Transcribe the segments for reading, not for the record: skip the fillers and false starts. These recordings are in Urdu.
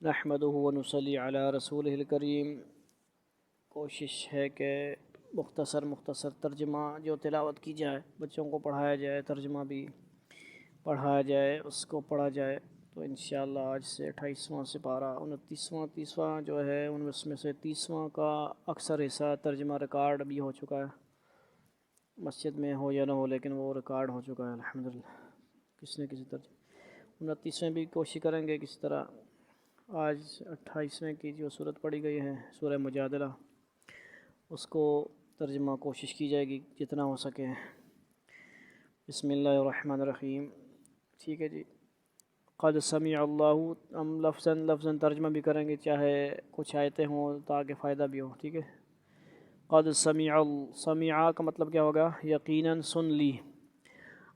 نحمدہ و نصلی علی رسولہ الکریم۔ کوشش ہے کہ مختصر ترجمہ جو تلاوت کی جائے، بچوں کو پڑھایا جائے، ترجمہ بھی پڑھایا جائے، اس کو پڑھا جائے تو انشاءاللہ آج سے 28واں سپارہ 29واں 30واں جو ہے ان میں سے 30واں کا اکثر حصہ ترجمہ ریکارڈ بھی ہو چکا ہے، مسجد میں ہو یا نہ ہو لیکن وہ ریکارڈ ہو چکا ہے الحمدللہ کسی نہ کسی ترجمہ۔ 29ویں بھی کوشش کریں گے کس طرح۔ آج 28ویں کی جو صورت پڑھی گئی ہے سورہ مجادلہ، اس کو ترجمہ کوشش کی جائے گی جتنا ہو سکے۔ بسم اللہ الرحمن الرحیم۔ ٹھیک ہے جی، قد سمع اللہ، ہم لفظاً ترجمہ بھی کریں گے چاہے کچھ آیتیں ہوں تاکہ فائدہ بھی ہو۔ ٹھیک ہے، قد سمع کا مطلب کیا ہوگا؟ یقیناً سن لی،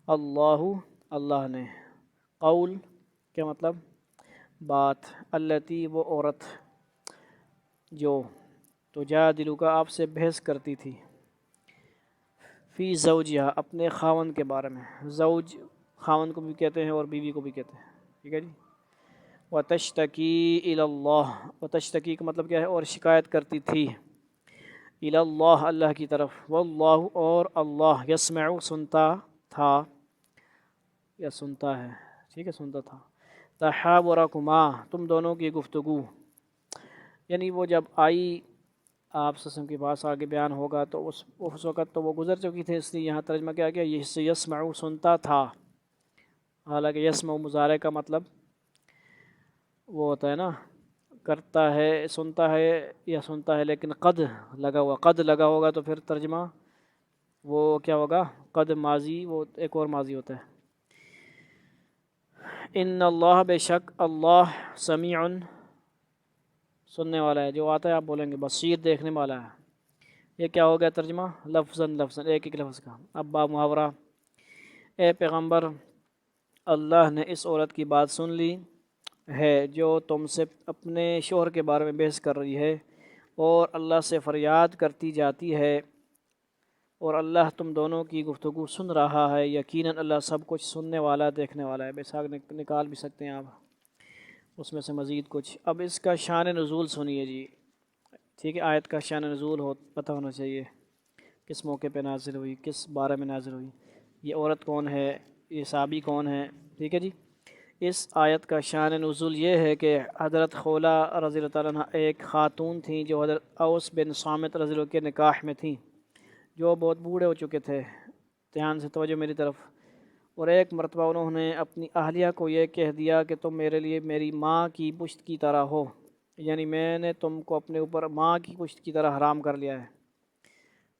اللہ نے، قول کیا مطلب؟ بات، التی وہ عورت جو تجادلو کا آپ سے بحث کرتی تھی، فی زوجہا اپنے خاوند کے بارے میں۔ زوج خاوند کو بھی کہتے ہیں اور بیوی کو بھی کہتے ہیں، ٹھیک ہے جی۔ وتشتکی الی اللہ، وتشتکی کا مطلب کیا ہے؟ اور شکایت کرتی تھی، الی اللہ اللہ کی طرف، واللہ اور اللہ، یسمع سنتا تھا یا سنتا ہے، ٹھیک ہے سنتا تھا، تحاورکما تم دونوں کی گفتگو، یعنی وہ جب آئی آپ سسم کے پاس، آگے بیان ہوگا تو اس وقت تو وہ گزر چکی تھی، اس لیے یہاں ترجمہ کیا گیا یسمع سنتا تھا، حالانکہ یسمع مضارع کا مطلب وہ ہوتا ہے نا کرتا ہے، سنتا ہے یا سنتا ہے، لیکن قد لگا ہوگا تو پھر ترجمہ وہ کیا ہوگا؟ قد ماضی، وہ ایک اور ماضی ہوتا ہے۔ ان اللہ بے شک اللہ سمیع سننے والا ہے، جو آتا ہے آپ بولیں گے بصیر دیکھنے والا ہے۔ یہ کیا ہو گیا ترجمہ؟ لفظاً ایک لفظ کا۔ اب با محاورہ، اے پیغمبر اللہ نے اس عورت کی بات سن لی ہے جو تم سے اپنے شوہر کے بارے میں بحث کر رہی ہے اور اللہ سے فریاد کرتی جاتی ہے، اور اللہ تم دونوں کی گفتگو سن رہا ہے، یقیناً اللہ سب کچھ سننے والا دیکھنے والا ہے۔ بیساکھ نکال بھی سکتے ہیں آپ اس میں سے مزید کچھ۔ اب اس کا شان نزول سنیے جی، ٹھیک ہے، آیت کا شان نزول پتہ ہونا چاہیے، کس موقع پہ نازل ہوئی، کس بارے میں نازل ہوئی، یہ عورت کون ہے، یہ صحابی کون ہے، ٹھیک ہے جی۔ اس آیت کا شان نزول یہ ہے کہ حضرت خولہ رضی اللہ تعالیٰ عنہ ایک خاتون تھیں جو حضرت اوس بن صامت رضی اللہ کے نکاح میں تھیں، جو بہت بوڑھے ہو چکے تھے، دھیان سے توجہ میری طرف، اور ایک مرتبہ انہوں نے اپنی اہلیہ کو یہ کہہ دیا کہ تم میرے لیے میری ماں کی پشت کی طرح ہو، یعنی میں نے تم کو اپنے اوپر ماں کی پشت کی طرح حرام کر لیا ہے،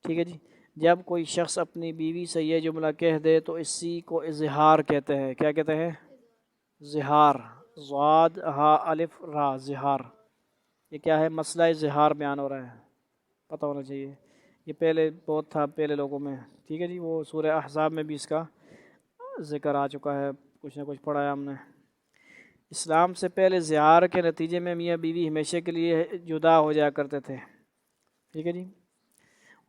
ٹھیک ہے جی۔ جب کوئی شخص اپنی بیوی سے یہ جملہ کہہ دے تو اسی کو اظہار کہتے ہیں۔ کیا کہتے ہیں؟ اظہار، ضاد ہا الف را، اظہار۔ یہ کیا ہے؟ مسئلہ اظہار بیان ہو رہا ہے، پتہ ہونا چاہیے، یہ پہلے بہت تھا پہلے لوگوں میں، ٹھیک ہے جی۔ وہ سورہ احزاب میں بھی اس کا ذکر آ چکا ہے، کچھ نہ کچھ پڑھا ہے ہم نے۔ اسلام سے پہلے زہار کے نتیجے میں میاں بیوی ہمیشہ کے لیے جدا ہو جایا کرتے تھے، ٹھیک ہے جی،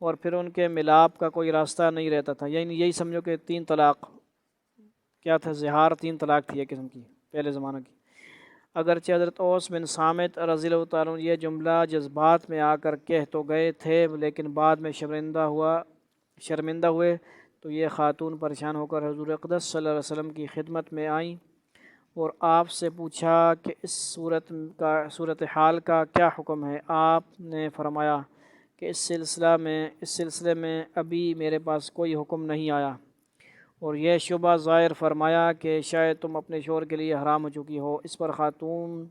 اور پھر ان کے ملاپ کا کوئی راستہ نہیں رہتا تھا، یعنی یہی سمجھو کہ 3 طلاق کیا تھا؟ زہار 3 طلاق تھی ایک قسم کی پہلے زمانہ کی۔ اگرچہ حضرت اوس بن صامت رضی اللہ تعالیٰ عنہ یہ جملہ جذبات میں آ کر کہہ تو گئے تھے، لیکن بعد میں شرمندہ ہوئے تو یہ خاتون پریشان ہو کر حضور اقدس صلی اللہ علیہ وسلم کی خدمت میں آئیں اور آپ سے پوچھا کہ اس صورتحال کا کیا حکم ہے۔ آپ نے فرمایا کہ اس سلسلے میں ابھی میرے پاس کوئی حکم نہیں آیا، اور یہ شبہ ظاہر فرمایا کہ شاید تم اپنے شوہر کے لیے حرام ہو چکی ہو۔ اس پر خاتون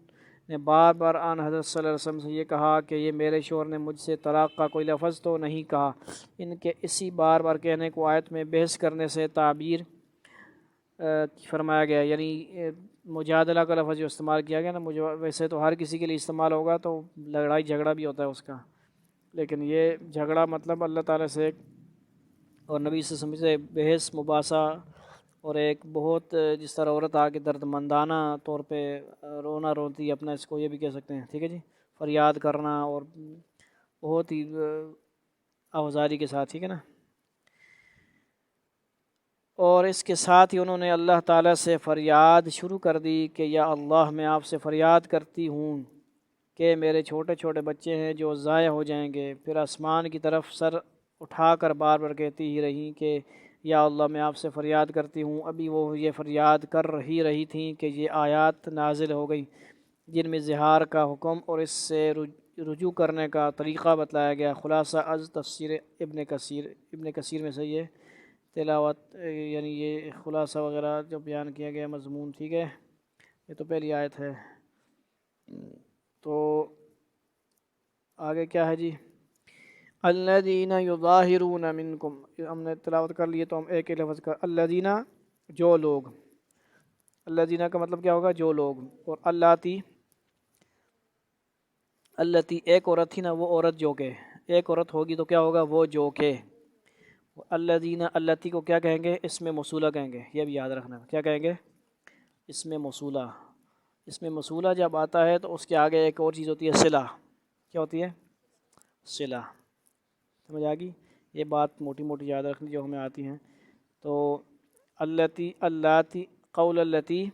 نے بار بار آن حضرت صلی اللہ علیہ وسلم سے یہ کہا کہ یہ میرے شوہر نے مجھ سے طلاق کا کوئی لفظ تو نہیں کہا۔ ان کے اسی بار بار کہنے کو آیت میں بحث کرنے سے تعبیر فرمایا گیا، یعنی مجادلہ کا لفظ جو استعمال کیا گیا نا، ویسے تو ہر کسی کے لیے استعمال ہوگا تو لڑائی جھگڑا بھی ہوتا ہے اس کا، لیکن یہ جھگڑا مطلب اللہ تعالیٰ سے اور نبی صلی اللہ علیہ وسلم سے بحث مباحثہ، اور ایک بہت جس طرح عورت آ کے درد مندانہ طور پہ رونا روتی اپنا، اس کو یہ بھی کہہ سکتے ہیں، ٹھیک ہے جی، فریاد کرنا، اور بہت ہی آوازاری کے ساتھ، ٹھیک ہے نا۔ اور اس کے ساتھ ہی انہوں نے اللہ تعالیٰ سے فریاد شروع کر دی کہ یا اللہ میں آپ سے فریاد کرتی ہوں کہ میرے چھوٹے چھوٹے بچے ہیں جو ضائع ہو جائیں گے۔ پھر آسمان کی طرف سر اٹھا کر بار بار کہتی ہی رہیں کہ یا اللہ میں آپ سے فریاد کرتی ہوں۔ ابھی وہ یہ فریاد کر رہی تھیں کہ یہ آیات نازل ہو گئی جن میں زہار کا حکم اور اس سے رجوع کرنے کا طریقہ بتلایا گیا۔ خلاصہ از تفسیر ابن کثیر میں سے یہ تلاوت یعنی یہ خلاصہ وغیرہ جو بیان کیا گیا مضمون، ٹھیک ہے۔ یہ تو پہلی آیت ہے۔ تو آگے کیا ہے جی؟ الذین یظاہرون منکم، ہم نے تلاوت کر لیے تو ہم ایک ہی لفظ کا الذین، جو لوگ، الذین کا مطلب کیا ہوگا؟ جو لوگ، اور اللاتی ایک عورت تھی نا، وہ عورت جو کہ، ایک عورت ہوگی تو کیا ہوگا؟ وہ جو کہ۔ الذین اللاتی کو کیا کہیں گے؟ اسم موصولہ کہیں گے، یہ بھی یاد رکھنا۔ کیا کہیں گے؟ اسم موصولہ۔ اسم موصولہ جب آتا ہے تو اس کے آگے ایک اور چیز ہوتی ہے صلہ۔ کیا ہوتی ہے؟ صلہ۔ سمجھ آ گئی؟ یہ بات موٹی موٹی یاد رکھنی جو ہمیں آتی ہیں۔ تو اللاتی قول اللاتی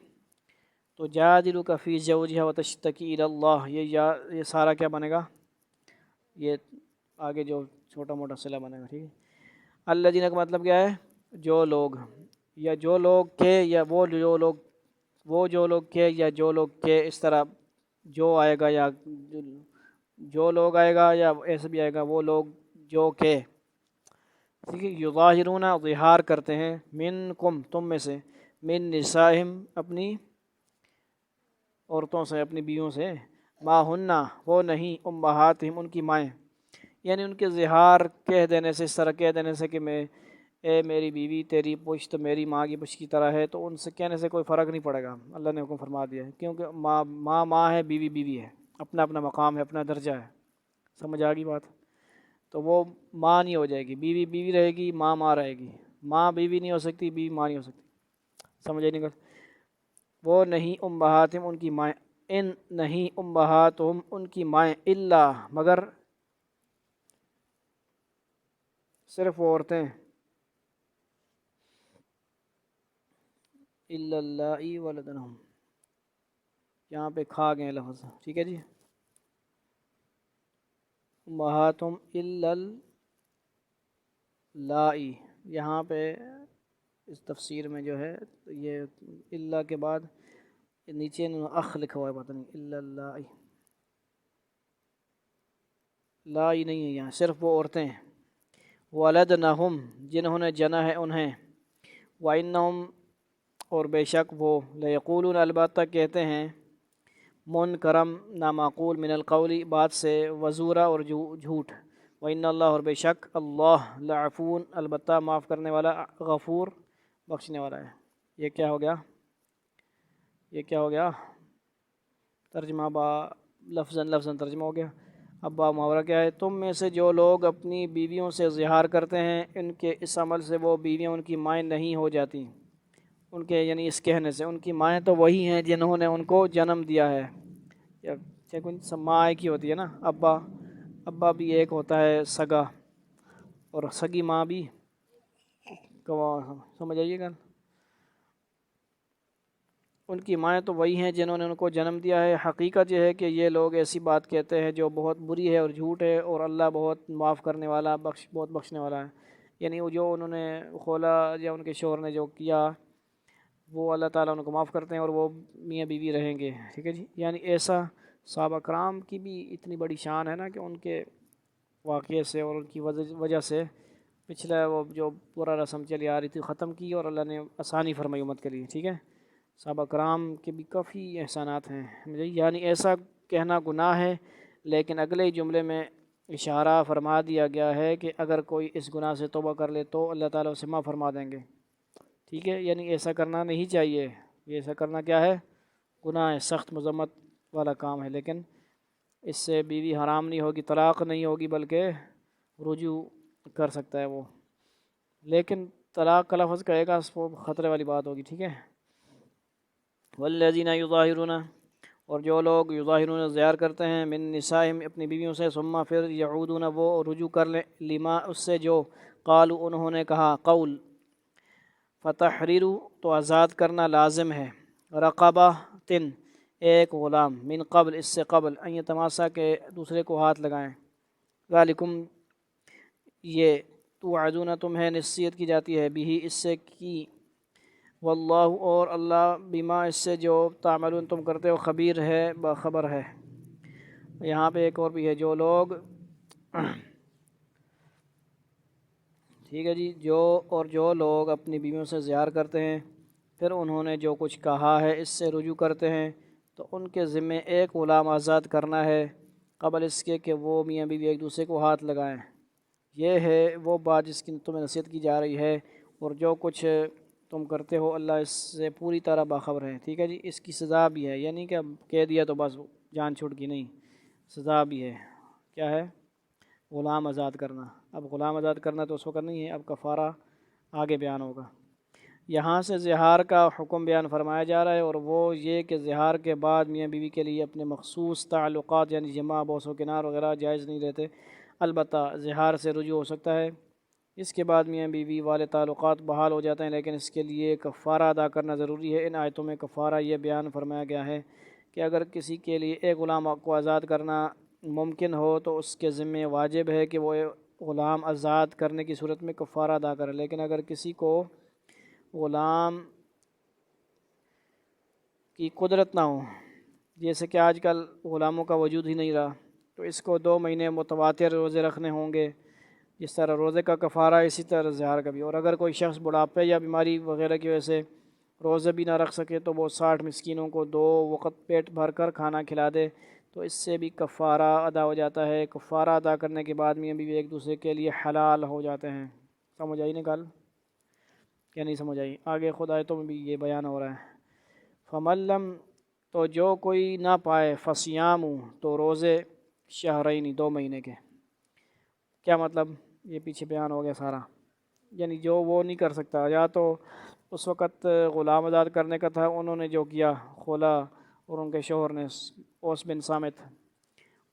تو جادلک فی زوجہا وتشتکی الی اللہ، یہ سارا کیا بنے گا؟ یہ آگے جو چھوٹا موٹا صلہ بنے گا، ٹھیک ہے۔ الذین کا مطلب کیا ہے؟ جو لوگ، یا جو لوگ کے، یا وہ جو لوگ کے، یا جو لوگ کے، اس طرح جو آئے گا یا جو لوگ آئے گا، یا ایسے بھی آئے گا وہ لوگ جو کہ، ٹھیک ہے۔ یظاہرون اظہار کرتے ہیں، منکم تم میں سے، من نسائہم اپنی عورتوں سے، اپنی بیویوں سے، ما ہنہ وہ نہیں، امہاتہم ان کی مائیں، یعنی ان کے اظہار کہہ دینے سے، اس طرح کہہ دینے سے کہ اے میری بیوی تیری پشت میری ماں کی پشت کی طرح ہے، تو ان سے کہنے سے کوئی فرق نہیں پڑے گا، اللہ نے حکم فرما دیا ہے، کیونکہ ماں ہے، بیوی بیوی ہے، اپنا اپنا مقام ہے، اپنا درجہ ہے۔ سمجھ آ گئی بات؟ تو وہ ماں نہیں ہو جائے گی، بیوی بیوی رہے گی، ماں رہے گی۔ ماں بیوی نہیں ہو سکتی، بیوی ماں نہیں ہو سکتی۔ سمجھ نہیں کر؟ وہ نہیں امہاتہم ان کی مائیں، ان نہیں امہاتہم ان کی مائیں، الا مگر، صرف وہ عورتیں، الا اللائی ولدنہم، یہاں پہ کھا گئے لفظ، ٹھیک ہے جی۔ امہاتہم الا اللائی، یہاں پہ اس تفسیر میں جو ہے یہ الا کے بعد نیچے اخ لکھا ہوا ہے، پتہ نہیں، الا اللائی، لائی نہیں ہے یہاں، صرف وہ عورتیں ہیں۔ ولدنہم جنہوں نے جنا ہے انہیں، وَإِنَّهُمْ اور بے شک وہ، لیقولون البتہ کہتے ہیں، منکرم نامعقول، من القول بات سے، وزورا اور جھوٹ، وَإِنَّ اللَّهَ اور بے شک اللہ، لعفون البتہ معاف کرنے والا، غفور بخشنے والا ہے۔ یہ کیا ہو گیا؟ یہ کیا ہو گیا؟ ترجمہ لفظاً ترجمہ ہو گیا۔ اب محاورہ کیا ہے؟ تم میں سے جو لوگ اپنی بیویوں سے اظہار کرتے ہیں، ان کے اس عمل سے وہ بیویاں ان کی مائیں نہیں ہو جاتی، ان کے یعنی اس کہنے سے، ان کی مائیں تو وہی ہیں جنہوں نے ان کو جنم دیا ہے۔ یا کوئی ماں ایک ہی ہوتی ہے نا، ابا بھی ایک ہوتا ہے سگا، اور سگی ماں بھی سمجھ آئیے گا۔ ان کی مائیں تو وہی ہیں جنہوں نے ان کو جنم دیا ہے۔ حقیقت یہ ہے کہ یہ لوگ ایسی بات کہتے ہیں جو بہت بری ہے اور جھوٹ ہے، اور اللہ بہت معاف کرنے والا، بہت بخشنے والا ہے۔ یعنی وہ جو انہوں نے خولا یا ان کے شوہر نے جو کیا، وہ اللہ تعالیٰ ان کو معاف کرتے ہیں، اور وہ میاں بیوی رہیں گے، ٹھیک ہے جی۔ یعنی ایسا صحابہ کرام کی بھی اتنی بڑی شان ہے نا کہ ان کے واقعے سے اور ان کی وجہ سے پچھلا وہ جو پورا رسم چلی آ رہی تھی ختم کی، اور اللہ نے آسانی فرمائی امت کے لیے، ٹھیک ہے۔ صحابہ کرام کے بھی کافی احسانات ہیں، یعنی ایسا کہنا گناہ ہے، لیکن اگلے جملے میں اشارہ فرما دیا گیا ہے کہ اگر کوئی اس گناہ سے توبہ کر لے تو اللہ تعالیٰ اسے معاف فرما دیں گے، ٹھیک ہے۔ یعنی ایسا کرنا نہیں چاہیے، یہ ایسا کرنا کیا ہے؟ گناہ ہے، سخت مذمت والا کام ہے، لیکن اس سے بیوی حرام نہیں ہوگی، طلاق نہیں ہوگی، بلکہ رجوع کر سکتا ہے وہ، لیکن طلاق کا لفظ کہے گا وہ خطرے والی بات ہوگی، ٹھیک ہے۔ والذین یظاہرون اور جو لوگ یظاہرون ظاہر کرتے ہیں، من نسائہم اپنی بیویوں سے، ثم پھر یعودون وہ رجوع کر لیں، لما اس سے جو قالوا انہوں نے کہا، قول فتحریر تو آزاد کرنا لازم ہے، رقبہ تن ایک غلام، من قبل اس سے قبل، ان یتماسا کے دوسرے کو ہاتھ لگائیں، ذالکم یہ، توعدون تمہیں نصیحت کی جاتی ہے، بھی اس سے کی، واللہ اور اللہ، بما اس سے جو تعملون تم کرتے ہو، خبیر ہے، باخبر ہے۔ یہاں پہ ایک اور بھی ہے، جو لوگ ٹھیک ہے جی، جو لوگ اپنی بیویوں سے زہار کرتے ہیں، پھر انہوں نے جو کچھ کہا ہے اس سے رجوع کرتے ہیں، تو ان کے ذمے ایک غلام آزاد کرنا ہے، قبل اس کے کہ وہ میاں بیوی ایک دوسرے کو ہاتھ لگائیں۔ یہ ہے وہ بات جس کی تمہیں نصیحت کی جا رہی ہے، اور جو کچھ تم کرتے ہو اللہ اس سے پوری طرح باخبر ہے۔ ٹھیک ہے جی، اس کی سزا بھی ہے، یعنی کہ اب کہہ دیا تو بس جان چھوٹ گئی، نہیں، سزا بھی ہے۔ کیا ہے؟ غلام آزاد کرنا۔ اب غلام آزاد کرنا تو اس وقت نہیں ہے، اب کفارہ آگے بیان ہوگا۔ یہاں سے زہار کا حکم بیان فرمایا جا رہا ہے، اور وہ یہ کہ زہار کے بعد میاں بیوی کے لیے اپنے مخصوص تعلقات یعنی جماع، بوس و کنار وغیرہ جائز نہیں رہتے، البتہ زہار سے رجوع ہو سکتا ہے۔ اس کے بعد میاں بیوی والے تعلقات بحال ہو جاتے ہیں، لیکن اس کے لیے کفارہ ادا کرنا ضروری ہے۔ ان آیتوں میں کفارہ یہ بیان فرمایا گیا ہے کہ اگر کسی کے لیے ایک غلام کو آزاد کرنا ممکن ہو تو اس کے ذمہ واجب ہے کہ وہ غلام آزاد کرنے کی صورت میں کفارہ ادا کرے، لیکن اگر کسی کو غلام کی قدرت نہ ہو، جیسے کہ آج کل غلاموں کا وجود ہی نہیں رہا، تو اس کو 2 مہینے متواتر روزے رکھنے ہوں گے، جس طرح روزے کا کفارہ اسی طرح زہار کا بھی۔ اور اگر کوئی شخص بڑھاپے یا بیماری وغیرہ کی وجہ سے روزے بھی نہ رکھ سکے تو وہ 60 مسکینوں کو 2 وقت پیٹ بھر کر کھانا کھلا دے، تو اس سے بھی کفارہ ادا ہو جاتا ہے۔ کفارہ ادا کرنے کے بعد میاں بیوی ایک دوسرے کے لیے حلال ہو جاتے ہیں۔ سمجھ آئی نکال کیا نہیں سمجھ آئی؟ آگے خود آیتوں میں بھی یہ بیان ہو رہا ہے۔ فَمَن لَّمْ تو جو کوئی نہ پائے، فَصِيَامُ تو روزے، شہرین 2 مہینے کے۔ کیا مطلب؟ یہ پیچھے بیان ہو گیا سارا، یعنی جو وہ نہیں کر سکتا، یا تو اس وقت غلام آزاد کرنے کا تھا، انہوں نے جو کیا خلا، اور ان کے شوہر نے اوس بن صامت،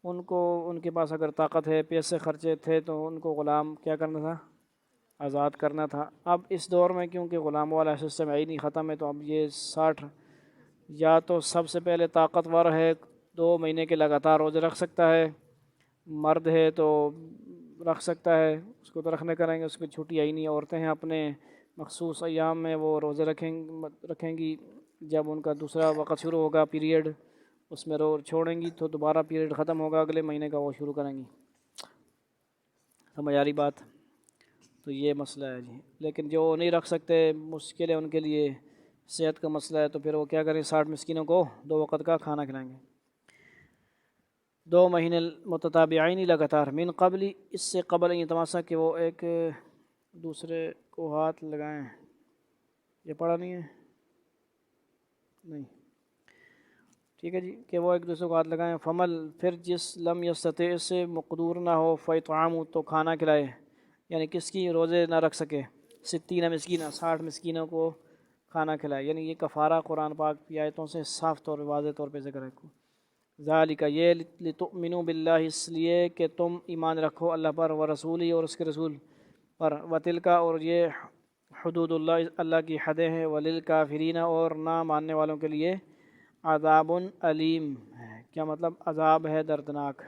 ان کے پاس اگر طاقت ہے، پیسے خرچے تھے، تو ان کو غلام کیا کرنا تھا؟ آزاد کرنا تھا۔ اب اس دور میں کیونکہ غلام والا سسٹم ہے ہی نہیں، ختم ہے، تو اب یہ 60، یا تو سب سے پہلے طاقتور ہے 2 مہینے کے لگاتار روزے رکھ سکتا ہے، مرد ہے تو رکھ سکتا ہے، اس کو تو رکھنے کریں گے، اس کو چھٹی آئی نہیں۔ عورتیں ہیں اپنے مخصوص ایام میں وہ روزے رکھیں گی، جب ان کا دوسرا وقت شروع ہوگا، پیریڈ، اس میں روز چھوڑیں گی تو دوبارہ پیریڈ ختم ہوگا اگلے مہینے کا، وہ شروع کریں گی۔ سمجھ آ رہی بات؟ تو یہ مسئلہ ہے جی۔ لیکن جو نہیں رکھ سکتے، مشکل ہے ان کے لیے، صحت کا مسئلہ ہے، تو پھر وہ کیا کریں، 60 مسکینوں کو 2 وقت کا کھانا کھلائیں گے، 2 مہینے متتابعین لگاتار، من قبل اس سے قبل، یہ تماسا کہ وہ ایک دوسرے کو ہاتھ لگائیں۔ یہ پڑھا نہیں ہے؟ نہیں، ٹھیک ہے جی، کہ وہ ایک دوسرے کو ہاتھ لگائیں۔ فمل پھر جس لم یستطع سے مقدور نہ ہو، فیطعام تو کھانا کھلائے، یعنی کس کی روزے نہ رکھ سکے، 60 مسکینہ 60 مسکینوں کو کھانا کھلائے، یعنی یہ کفارہ قرآن پاک کی آیتوں سے صاف طور واضح طور پہ ذکر ہے۔ ذالک یہ، لتؤمنوا باللہ اس لیے کہ تم ایمان رکھو اللہ پر، ورسولی اور اس کے رسول پر، وتلکا اور یہ حدود اللہ اللہ کی حدیں ہیں، وللکافرین اور نہ ماننے والوں کے لیے عذاب علیم ہے۔ کیا مطلب؟ عذاب ہے دردناک۔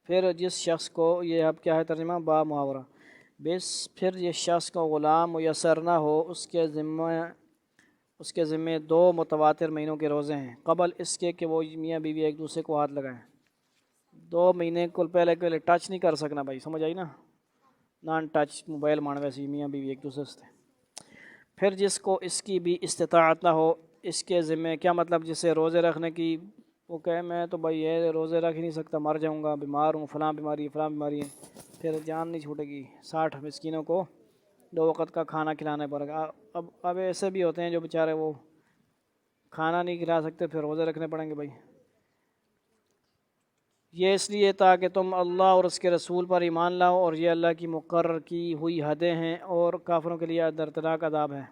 پھر جس شخص کو، یہ اب کیا ہے ترجمہ با محاورہ، پھر جس شخص کو غلام میسر نہ ہو، اس کے ذمے 2 متواتر مہینوں کے روزے ہیں، قبل اس کے کہ وہ میاں بیوی ایک دوسرے کو ہاتھ لگائیں۔ 2 مہینے کو پہلے ٹچ نہیں کر سکنا بھائی، سمجھ آئی نا، نان ٹچ موبائل مان ویسے میاں بیوی ایک دوسرے سے۔ پھر جس کو اس کی بھی استطاعت نہ ہو، اس کے ذمے، کیا مطلب؟ جسے روزے رکھنے کی، وہ کہے میں تو بھائی یہ روزے رکھ ہی نہیں سکتا، مر جاؤں گا، بیمار ہوں، فلاں بیماری ہے، پھر جان نہیں چھوٹے گی، 60 مسکینوں کو 2 وقت کا کھانا کھلانا پڑے گا۔ اب ایسے بھی ہوتے ہیں جو بیچارے وہ کھانا نہیں کھلا سکتے، پھر روزے رکھنے پڑیں گے بھائی۔ یہ اس لیے تاکہ تم اللہ اور اس کے رسول پر ایمان لاؤ، اور یہ اللہ کی مقرر کی ہوئی حدیں ہیں، اور کافروں کے لیے دردناک عذاب ہے۔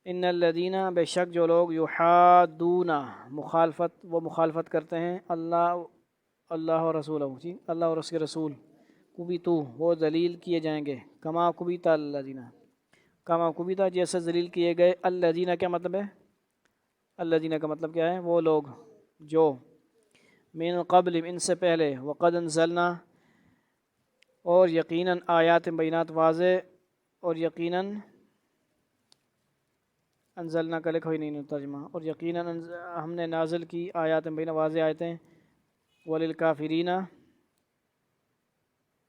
ان الذین بے شک جو لوگ، یحادون مخالفت کرتے ہیں، اللہ اور رسولہ، اللہ اور اس کے رسول کبیتو وہ ذلیل کیے جائیں گے، کما کبیتا الذین، کما کبیتا جیسے ذلیل کیے گئے، الذین کیا مطلب ہے؟ الذین کا مطلب کیا ہے؟ وہ لوگ جو من قبل ان سے پہلے، وقد انزلنا اور یقیناً آیات بینات واضح، اور یقیناً انزلنا کا لکھا ہی نہیں ترجمہ، اور یقیناً ہم نے نازل کی آیات بینات واضح آیتیں، وللکافرین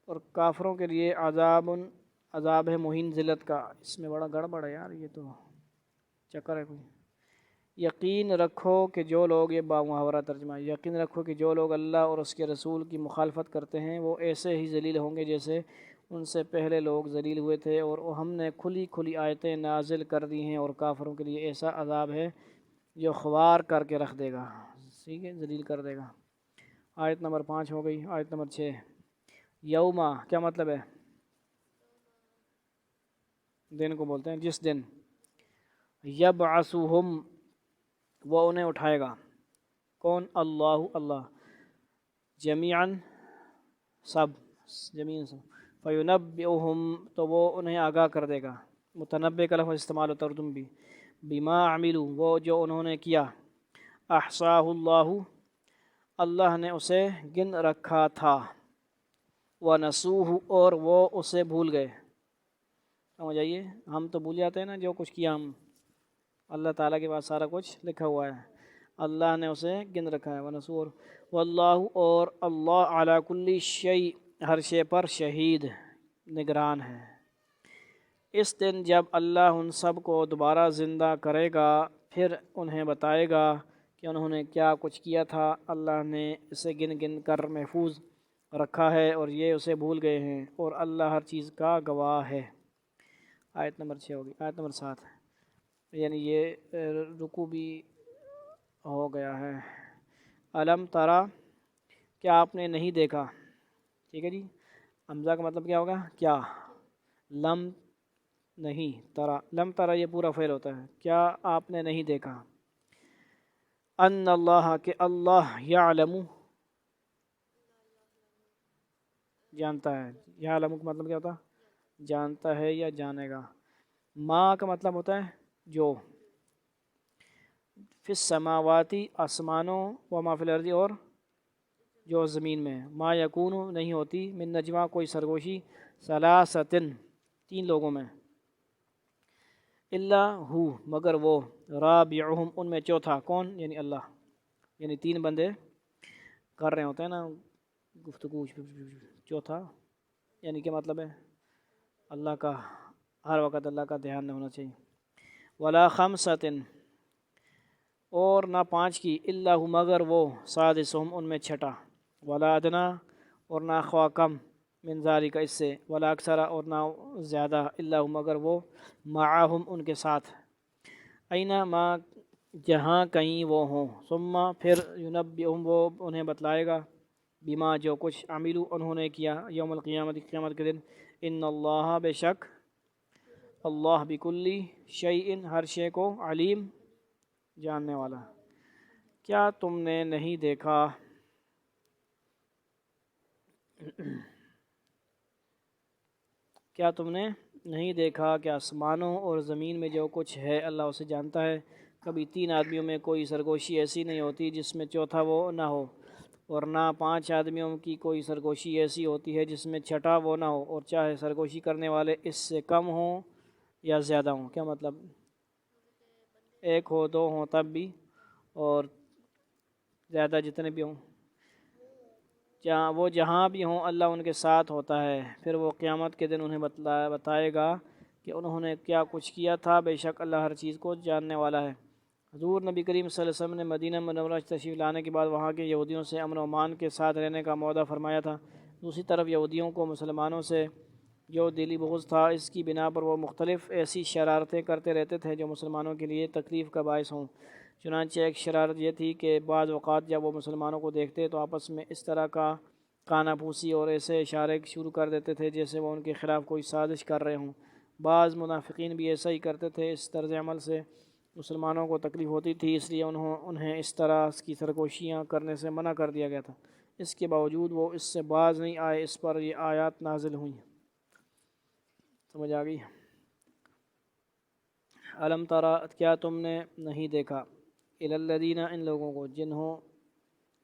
اور کافروں کے لیے عذاب ہے مہین ذلت کا۔ اس میں بڑا گڑبڑ ہے یار، یہ تو چکر ہے کوئی۔ یقین رکھو کہ جو لوگ، یہ بامحاورہ ترجمہ، یقین رکھو کہ جو لوگ اللہ اور اس کے رسول کی مخالفت کرتے ہیں وہ ایسے ہی ذلیل ہوں گے جیسے ان سے پہلے لوگ ذلیل ہوئے تھے، اور ہم نے کھلی کھلی آیتیں نازل کر دی ہیں، اور کافروں کے لیے ایسا عذاب ہے جو خوار کر کے رکھ دے گا، ٹھیک ہے، ذلیل کر دے گا۔ آیت نمبر 5 ہو گئی۔ آیت نمبر 6، یوما کیا مطلب ہے؟ دن کو بولتے ہیں، جس دن، یبعثہم وہ انہیں اٹھائے گا، کون؟ اللہ، اللہ، جمیعاً سب، جمیعاً سب، فینبئہم تو وہ انہیں آگاہ کر دے گا، متنبع کا لفظ استعمال ہوتا ہے اردو میں بھی، بما عملوا وہ جو انہوں نے کیا، احصاہ اللہ اللہ نے اسے گن رکھا تھا، ونسوہ اور وہ اسے بھول گئے۔ سمجھ آئیے، ہم تو بھول جاتے ہیں نا جو کچھ کیا ہم، اللہ تعالیٰ کے پاس سارا کچھ لکھا ہوا ہے، اللہ نے اسے گن رکھا ہے۔ ونسور واللہ اور اللہ علی کل شیء ہر شے پر شہید نگران ہے۔ اس دن جب اللہ ان سب کو دوبارہ زندہ کرے گا پھر انہیں بتائے گا کہ انہوں نے کیا کچھ کیا تھا، اللہ نے اسے گن گن کر محفوظ رکھا ہے اور یہ اسے بھول گئے ہیں، اور اللہ ہر چیز کا گواہ ہے۔ آیت نمبر 6 ہوگی۔ آیت نمبر 7 یعنی یہ رکوع بھی ہو گیا ہے۔ علم ترا کیا آپ نے نہیں دیکھا، ٹھیک ہے جی، حمزہ کا مطلب کیا ہوگا؟ کیا، لم نہیں، ترا، لم ترا یہ پورا فعل ہوتا ہے، کیا آپ نے نہیں دیکھا، ان اللہ کہ اللہ یعلم جانتا ہے، یعلم کا مطلب کیا ہوتا ہے؟ جانتا ہے یا جانے گا۔ ما کا مطلب ہوتا ہے جو، فی السماواتی آسمانوں، وما فی الارض اور جو زمین میں، ما یکون نہیں ہوتی، من نجوا کوئی سرگوشی، ثلاثتن تین لوگوں میں، الا ہو مگر وہ، رابعہم ان میں چوتھا، کون؟ یعنی اللہ، یعنی تین بندے کر رہے ہوتے ہیں نا گفتگو، چوتھا یعنی کیا مطلب ہے؟ اللہ کا ہر وقت اللہ کا دھیان ہونا چاہیے۔ ولا خمسۃ اور نہ پانچ کی، الا ہو مگر وہ، سادسہم ان میں چھٹا، ولا ادنا اور نہ خواہ کم، من ذالک اس سے، ولا اکثر اور نہ زیادہ، الا ہو مگر وہ، معہم ان کے ساتھ، اینا ما جہاں کہیں وہ ہوں، ثم پھر ینبئہم وہ انہیں بتلائے گا، بما جو کچھ عملو انہوں نے کیا، یوم القیامت قیامت کے دن، ان اللہ بے شک اللہ بکل شیء ہر شے کو، علیم جاننے والا۔ کیا تم نے نہیں دیکھا، کیا تم نے نہیں دیکھا کہ آسمانوں اور زمین میں جو کچھ ہے اللہ اسے جانتا ہے، کبھی تین آدمیوں میں کوئی سرگوشی ایسی نہیں ہوتی جس میں چوتھا وہ نہ ہو، اور نہ پانچ آدمیوں کی کوئی سرگوشی ایسی ہوتی ہے جس میں چھٹا وہ نہ ہو، اور چاہے سرگوشی کرنے والے اس سے کم ہوں یا زیادہ ہوں۔ کیا مطلب؟ ایک ہو، دو ہوں تب بھی، اور زیادہ جتنے بھی ہوں، وہ جہاں بھی ہوں اللہ ان کے ساتھ ہوتا ہے۔ پھر وہ قیامت کے دن انہیں بتائے گا کہ انہوں نے کیا کچھ کیا تھا، بے شک اللہ ہر چیز کو جاننے والا ہے۔ حضور نبی کریم صلی اللہ علیہ وسلم نے مدینہ منورہ تشریف لانے کے بعد وہاں کے یہودیوں سے امن و امان کے ساتھ رہنے کا معاہدہ فرمایا تھا۔ دوسری طرف یہودیوں کو مسلمانوں سے جو دلی بغض تھا، اس کی بنا پر وہ مختلف ایسی شرارتیں کرتے رہتے تھے جو مسلمانوں کے لیے تکلیف کا باعث ہوں۔ چنانچہ ایک شرارت یہ تھی کہ بعض اوقات جب وہ مسلمانوں کو دیکھتے تو آپس میں اس طرح کا کانا پھوسی اور ایسے اشارے شروع کر دیتے تھے جیسے وہ ان کے خلاف کوئی سازش کر رہے ہوں۔ بعض منافقین بھی ایسا ہی کرتے تھے۔ اس طرز عمل سے مسلمانوں کو تکلیف ہوتی تھی، اس لیے انہیں اس طرح کی سرگوشیاں کرنے سے منع کر دیا گیا تھا۔ اس کے باوجود وہ اس سے باز نہیں آئے، اس پر یہ آیات نازل ہوئیں۔ سمجھ آ گئی؟ علم ترى، کیا تم نے نہیں دیکھا، الی الذین، ان لوگوں کو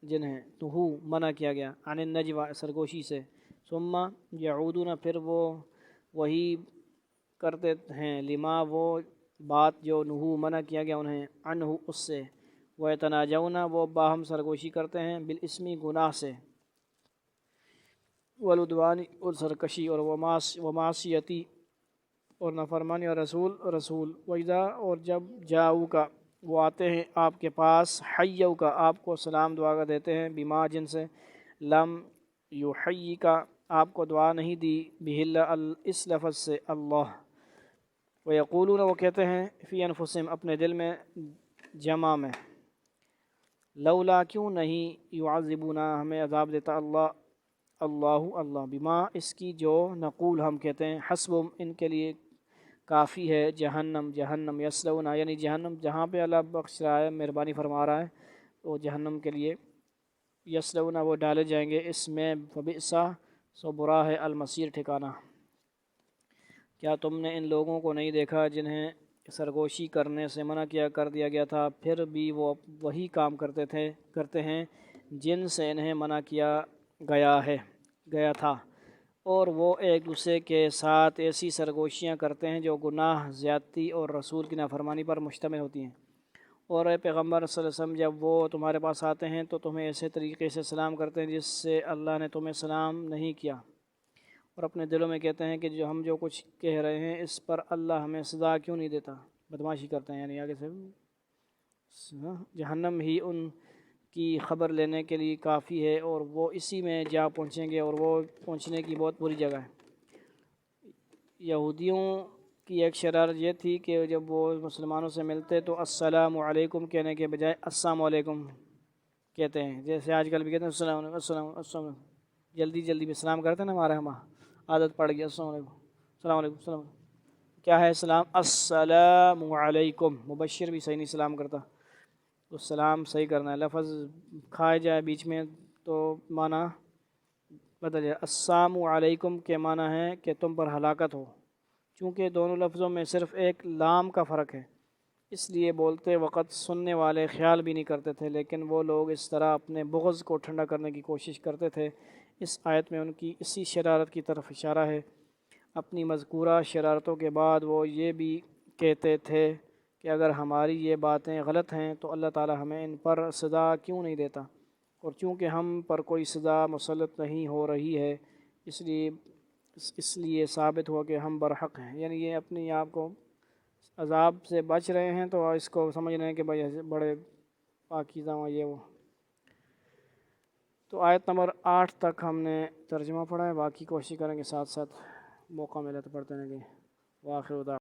جنہیں نہو منع کیا گیا، عن النجوى، سرگوشی سے، ثم یعودون، پھر وہ وہی کرتے ہیں، لما، وہ بات جو نہو منع کیا گیا انہیں، عنہ، اس سے، ویتناجون، وہ باہم سرگوشی کرتے ہیں، بالاسم، گناہ سے، والعدوان، اور سرکشی، اور ومعصیتی، اور نافرمانی، اور رسول، وَإِذَا، اور جب جاؤ کا، وہ آتے ہیں آپ کے پاس، حیّو کا، آپ کو سلام دعا دیتے ہیں، بما، جن سے، لم یحیی کا، آپ کو دعا نہیں دی، بہ اللہ، اس لفظ سے، اللہ، ویقولون، وہ کہتے ہیں، فی انفسہم، اپنے دل میں، جمع میں، لولا، کیوں نہیں، یعذبنا، ہمیں عذاب دیتا اللہ بما، اس کی جو، نقول، ہم کہتے ہیں، حسبہم، ان کے لیے کافی ہے، جہنم یصلونہ، یعنی جہنم جہاں پہ اللہ بخش رہا ہے، مہربانی فرما رہا ہے، تو جہنم کے لیے، یصلونہ، وہ ڈالے جائیں گے اس میں، فبئس، سو برا ہے، المصیر، ٹھکانہ۔ کیا تم نے ان لوگوں کو نہیں دیکھا جنہیں سرگوشی کرنے سے منع کر دیا گیا تھا، پھر بھی وہ وہی کام کرتے ہیں جن سے انہیں منع کیا گیا تھا، اور وہ ایک دوسرے کے ساتھ ایسی سرگوشیاں کرتے ہیں جو گناہ، زیادتی اور رسول کی نافرمانی پر مشتمل ہوتی ہیں۔ اور اے پیغمبر صلی اللہ علیہ وسلم، جب وہ تمہارے پاس آتے ہیں تو تمہیں ایسے طریقے سے سلام کرتے ہیں جس سے اللہ نے تمہیں سلام نہیں کیا، اور اپنے دلوں میں کہتے ہیں کہ ہم جو کچھ کہہ رہے ہیں اس پر اللہ ہمیں سزا کیوں نہیں دیتا، بدمعاشی کرتے ہیں، یعنی آگے سے جہنم ہی ان کی خبر لینے کے لیے کافی ہے، اور وہ اسی میں جا پہنچیں گے، اور وہ پہنچنے کی بہت بری جگہ ہے۔ یہودیوں کی ایک شرارت یہ تھی کہ جب وہ مسلمانوں سے ملتے تو السلام علیکم کہنے کے بجائے السلام علیکم کہتے ہیں، جیسے آج کل بھی کہتے ہیں السلام علیکم، السلام علیکم، جلدی میں سلام کرتے ہیں نا، ہمارے عادت پڑ گئی، السلام علیکم، السلام علیکم، السلام علیکم، کیا ہے سلام؟ السلام علیکم، مبشر بھی صحیح نہیں سلام کرتا، تو سلام صحیح کرنا ہے، لفظ کھائے جائے بیچ میں تو معنی بدل جائے۔ السلام علیکم کے معنی ہے کہ تم پر ہلاکت ہو، چونکہ دونوں لفظوں میں صرف ایک لام کا فرق ہے، اس لیے بولتے وقت سننے والے خیال بھی نہیں کرتے تھے، لیکن وہ لوگ اس طرح اپنے بغض کو ٹھنڈا کرنے کی کوشش کرتے تھے۔ اس آیت میں ان کی اسی شرارت کی طرف اشارہ ہے۔ اپنی مذکورہ شرارتوں کے بعد وہ یہ بھی کہتے تھے کہ اگر ہماری یہ باتیں غلط ہیں تو اللہ تعالی ہمیں ان پر سزا کیوں نہیں دیتا، اور چونکہ ہم پر کوئی سزا مسلط نہیں ہو رہی ہے، اس لیے ثابت ہوا کہ ہم برحق ہیں، یعنی یہ اپنی آپ کو عذاب سے بچ رہے ہیں، تو اس کو سمجھ رہے ہیں کہ بھائی بڑے پاکیزہ ہیں یہ وہ۔ تو آیت نمبر 8 تک ہم نے ترجمہ پڑھا ہے، باقی کوشش کریں گے ساتھ ساتھ موقع ملے تو پڑھتے رہیں گے۔ وآخر دعوانا